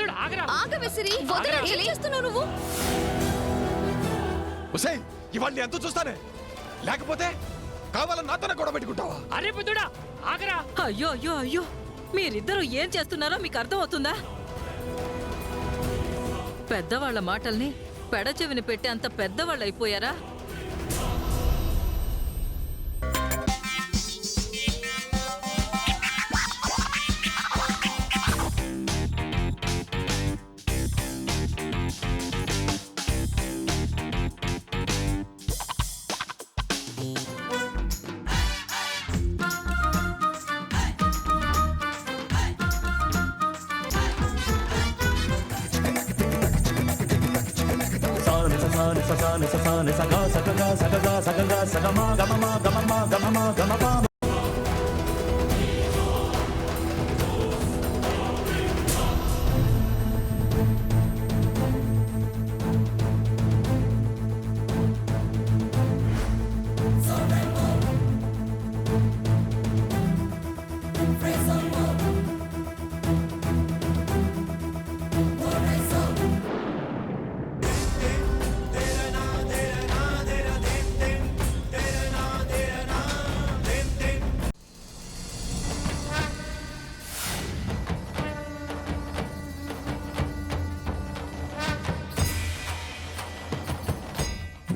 బుద్ధుడు ఆగరా. ఆగవెసిరి, వదరా. ఏం చేస్తున్నావు నువ్వు? ఒసేయ్, ఇవాళ ఎంతో చూస్తానే, లేకపోతే కావాలని నాతోనే గొడవ పెట్టుకుంటావా? అరే బుద్ధుడా ఆగరా. అయ్యో అయ్యో అయ్యో, మీరిద్దరూ ఏం చేస్తున్నారో మీకు అర్థమవుతుందా? పెద్దవాళ్ల మాటల్ని పెడచెవిని పెట్టే అంత పెద్దవాళ్ళు అయిపోయారా?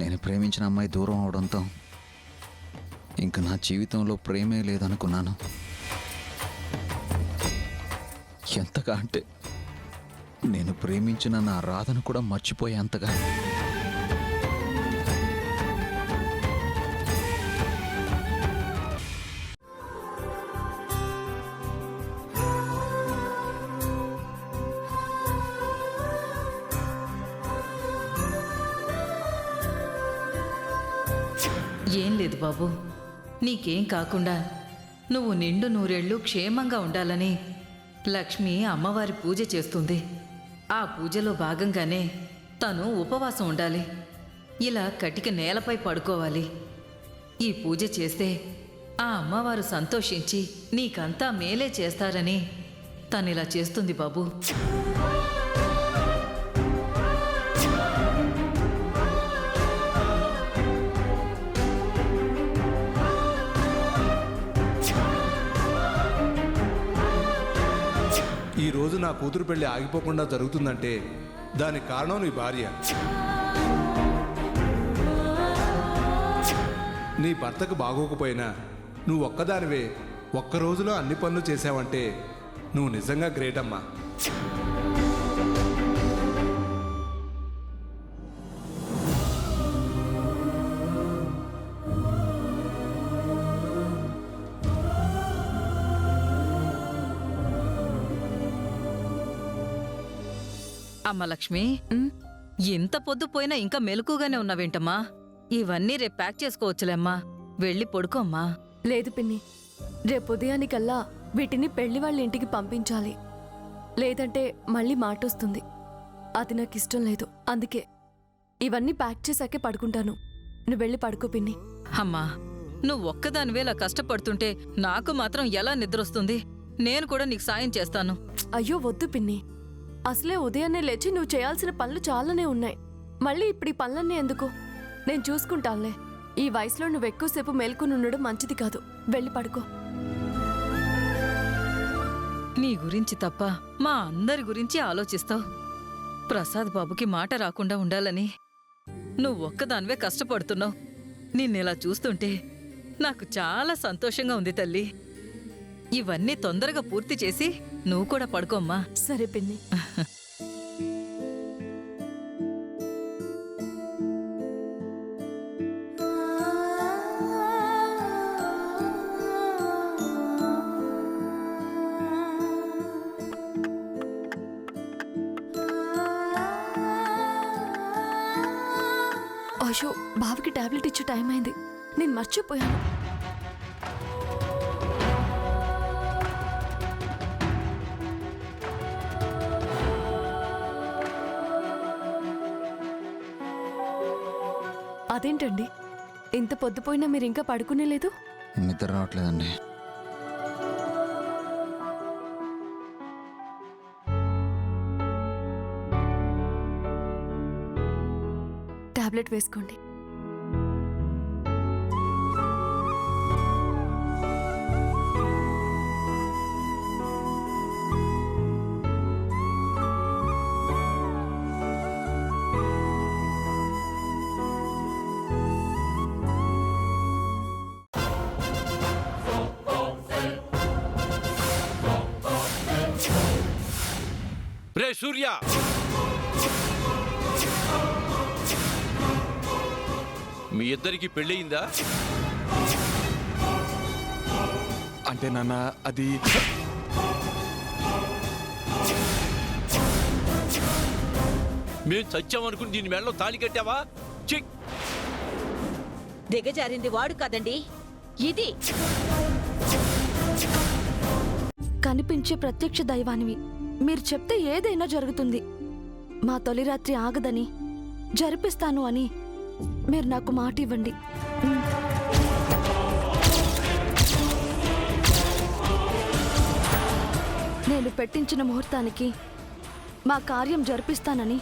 నేను ప్రేమించిన అమ్మాయి దూరం అవడంతో ఇంక నా జీవితంలో ప్రేమే లేదనుకున్నాను. ఎంతగా అంటే నేను ప్రేమించిన నా రాధను కూడా మర్చిపోయేంతగా. ఏం లేదు బాబు, నీకేం కాకుండా నువ్వు నిండు నూరేళ్లు క్షేమంగా ఉండాలని లక్ష్మి అమ్మవారి పూజ చేస్తుంది. ఆ పూజలో భాగంగానే తను ఉపవాసం ఉండాలి. ఇలా కటిక నేలపై పడుకోవాలి. ఈ పూజ చేస్తే ఆ అమ్మవారు సంతోషించి నీకంతా మేలే చేస్తారని తనిలా చేస్తుంది బాబు. ఈ రోజు నా కూతురు పెళ్లి ఆగిపోకుండా జరుగుతుందంటే దానికి కారణం నీ భార్య. నీ భర్తకు బాగోకపోయినా నువ్వు ఒక్కదానివే ఒక్క రోజులో అన్ని పనులు చేసావంటే నువ్వు నిజంగా గ్రేట్ అమ్మా. అమ్మ లక్ష్మి, ఇంత పొద్దుపోయినా ఇంకా మెలకుగానే ఉన్నావేంటమ్మా? ఇవన్నీ రేపు ప్యాక్ చేసుకోవచ్చులేమ్మా. వెళ్ళి పడుకోమ్మా. లేదు పిన్ని, రేపు ఉదయానికల్లా వీటిని పెళ్లి వాళ్ళ ఇంటికి పంపించాలి. లేదంటే మళ్ళీ మాటొస్తుంది. అది నాకు ఇష్టం లేదు. అందుకే ఇవన్నీ ప్యాక్ చేశాకే పడుకుంటాను. నువ్వు వెళ్ళి పడుకో పిన్ని. అమ్మా, నువ్వు ఒక్కదానివేలా కష్టపడుతుంటే నాకు మాత్రం ఎలా నిద్రొస్తుంది? నేను కూడా నీకు సాయం చేస్తాను. అయ్యో వద్దు పిన్ని, అసలే ఉదయాన్నే లేచి నువ్వు చేయాల్సిన పనులు చాలానే ఉన్నాయి. మళ్ళీ ఇప్పుడు ఈ పనులన్నీ ఎందుకు? నేను చూసుకుంటానులే. ఈ వయసులో నువ్వు ఎక్కువసేపు మేల్కొని ఉండడం మంచిది కాదు. వెళ్ళి పడుకో. నీ గురించి తప్ప మా అందరి గురించి ఆలోచిస్తావు. ప్రసాద్ బాబుకి మాట రాకుండా ఉండాలని నువ్వు ఒక్కదానివే కష్టపడుతున్నావు. నిన్నెలా చూస్తుంటే నాకు చాలా సంతోషంగా ఉంది తల్లి. ఇవన్నీ తొందరగా పూర్తి చేసి నువ్వు కూడా పడుకోమ్మా. సరే పిన్ని. అయ్యో, బావకి టాబ్లెట్ ఇచ్చే టైం అయింది. నేను మర్చిపోయాను. అదేంటండి, ఇంత పొద్దుపోయినా మీరు ఇంకా పడుకునే లేదు? నిద్ర రావట్లేదండి. టాబ్లెట్ వేసుకోండి. రే సూర్య, మీ ఇద్దరికి పెళ్ళయిందా? అంటే నాన్న అది మేము చచ్చామనుకుని దీని మెడలో తాళి కట్టావా? చిక్. దిగజారింది వాడు కదండి, ఇది. కనిపించే ప్రత్యక్ష దైవానివి. మీరు చెప్తే ఏదైనా జరుగుతుంది. మా తొలి రాత్రి ఆగదని, జరిపిస్తాను అని మీరు నాకు మాట ఇవ్వండి. నేను పెట్టించిన ముహూర్తానికి మా కార్యం జరిపిస్తానని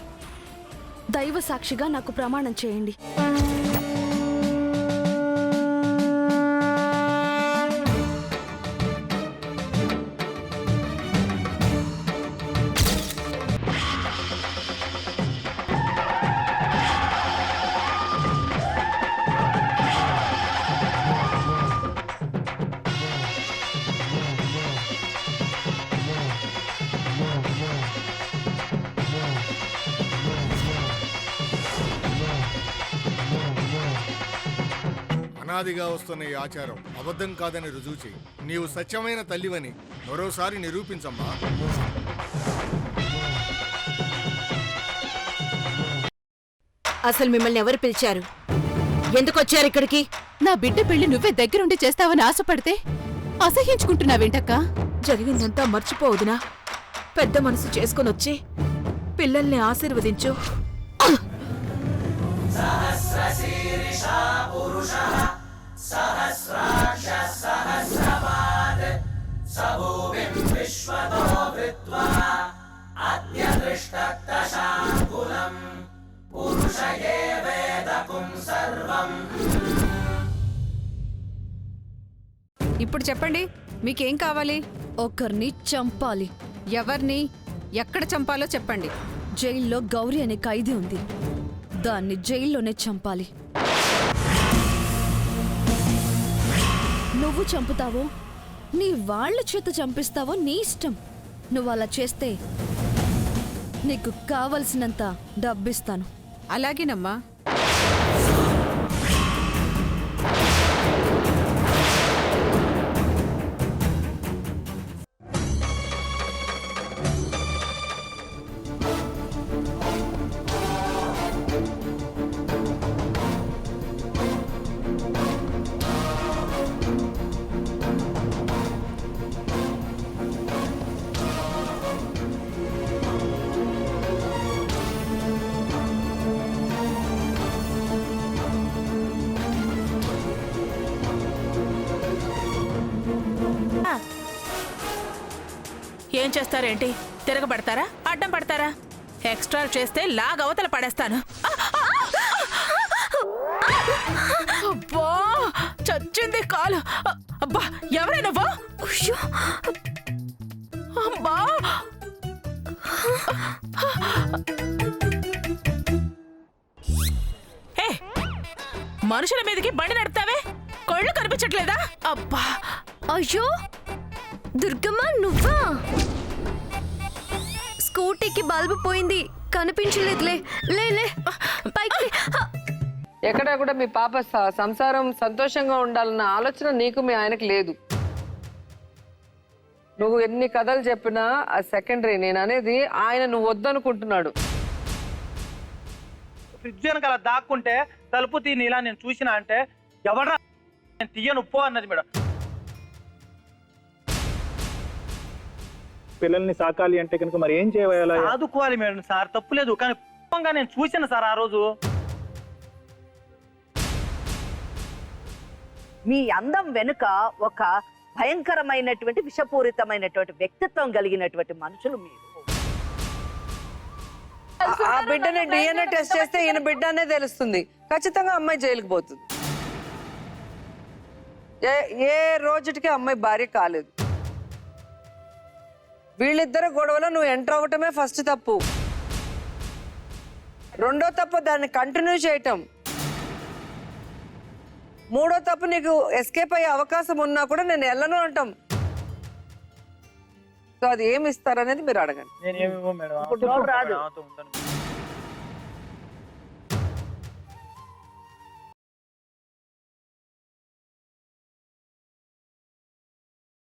దైవ సాక్షిగా నాకు ప్రమాణం చేయండి. అనాదిగా వస్తున్న ఈ ఆచారం అబద్ధం కాదని రుజువు చేయి. నీవు సత్యమైన తల్లివని మరోసారి నిరూపించమ్మా. అసలు మిమ్మల్ని ఎవరు పిలిచారు? ఎందుకు వచ్చారు ఇక్కడికి? నా బిడ్డ పెళ్లి నువ్వే దగ్గరుండి చేస్తావని ఆశపడితే అసహ్యించుకుంటున్నావేంటక్కా? జరిగిందంతా మర్చిపోవదునా? పెద్ద మనసు చేసుకొని వచ్చి పిల్లల్ని ఆశీర్వదించు. ఇప్పుడు చెప్పండి, మీకేం కావాలి? ఒకరిని చంపాలి. ఎవరిని, ఎక్కడ చంపాలో చెప్పండి. జైల్లో గౌరీ అనే ఖైదీ ఉంది. దాన్ని జైల్లోనే చంపాలి. నువ్వు చంపుతావో నీ వాళ్ళ చేత చంపిస్తావో నీ ఇష్టం. నువ్వు అలా చేస్తే నీకు కావలసినంత డబ్బిస్తాను. అలాగేనమ్మా. ఏం చేస్తారేంటి? తిరగబడతారా? అడ్డం పడతారా? ఎక్స్ట్రా చేస్తే లాగవతల పడేస్తాను. అబ్బా, చచ్చింది కాలు. అబ్బా, ఎవరైనా అమ్మా. ఏ, మనుషుల మీదకి బండి నడుపుతావే, కళ్ళు కనిపించట్లేదా? అబ్బా, అయ్యో దుర్గమ్మ, నువ్వా? స్కూటీకి బల్బు పోయింది, కనిపించలేదులే. లే పైకి. ఎక్కడా కూడా మీ పాప సంసారం సంతోషంగా ఉండాలన్న ఆలోచన నీకు మీ ఆయనకు లేదు. నువ్వు ఎన్ని కథలు చెప్పినా ఆ సెకండరీ. నేను అనేది ఆయన నువ్వు వద్దనుకుంటున్నాడు. ఫ్రిడ్జ్ వెనకాల దాక్కుంటే తలుపు తీని ఇలా నేను చూసినా అంటే ఎవరా నేను తీయను పో అన్నది మేడం. పిల్లల్ని సాకాలి అంటే కనుక మరి ఏం చేయాలి? ఆదుకోవాలి మేడం సార్, తప్పులేదు. కానీ నేను చూసాను సార్ ఆ రోజు. మీ అందం వెనుక ఒక భయంకరమైనటువంటి విషపూరితమైనటువంటి వ్యక్తిత్వం కలిగినటువంటి మనుషులు మీరు. ఆ బిడ్డని డిఎన్ఏ టెస్ట్ చేస్తే ఈయన బిడ్డ అనే తెలుస్తుంది. ఖచ్చితంగా అమ్మాయి జైలుకి పోతుంది. ఏ రోజుటికి అమ్మాయి భార్య కాలేదు. వీళ్ళిద్దరు గొడవలో నువ్వు ఎంటర్ అవ్వటమే ఫస్ట్ తప్పు. రెండో తప్పు దాన్ని కంటిన్యూ చేయటం. మూడో తప్పు నీకు ఎస్కేప్ అయ్యే అవకాశం ఉన్నా కూడా నేను వెళ్ళను అంటాం. సో అది ఏమి ఇస్తారనేది మీరు అడగండి. నేనేమో మేడం ఇప్పుడు రాదు. ఆమెతో ఉంటాను.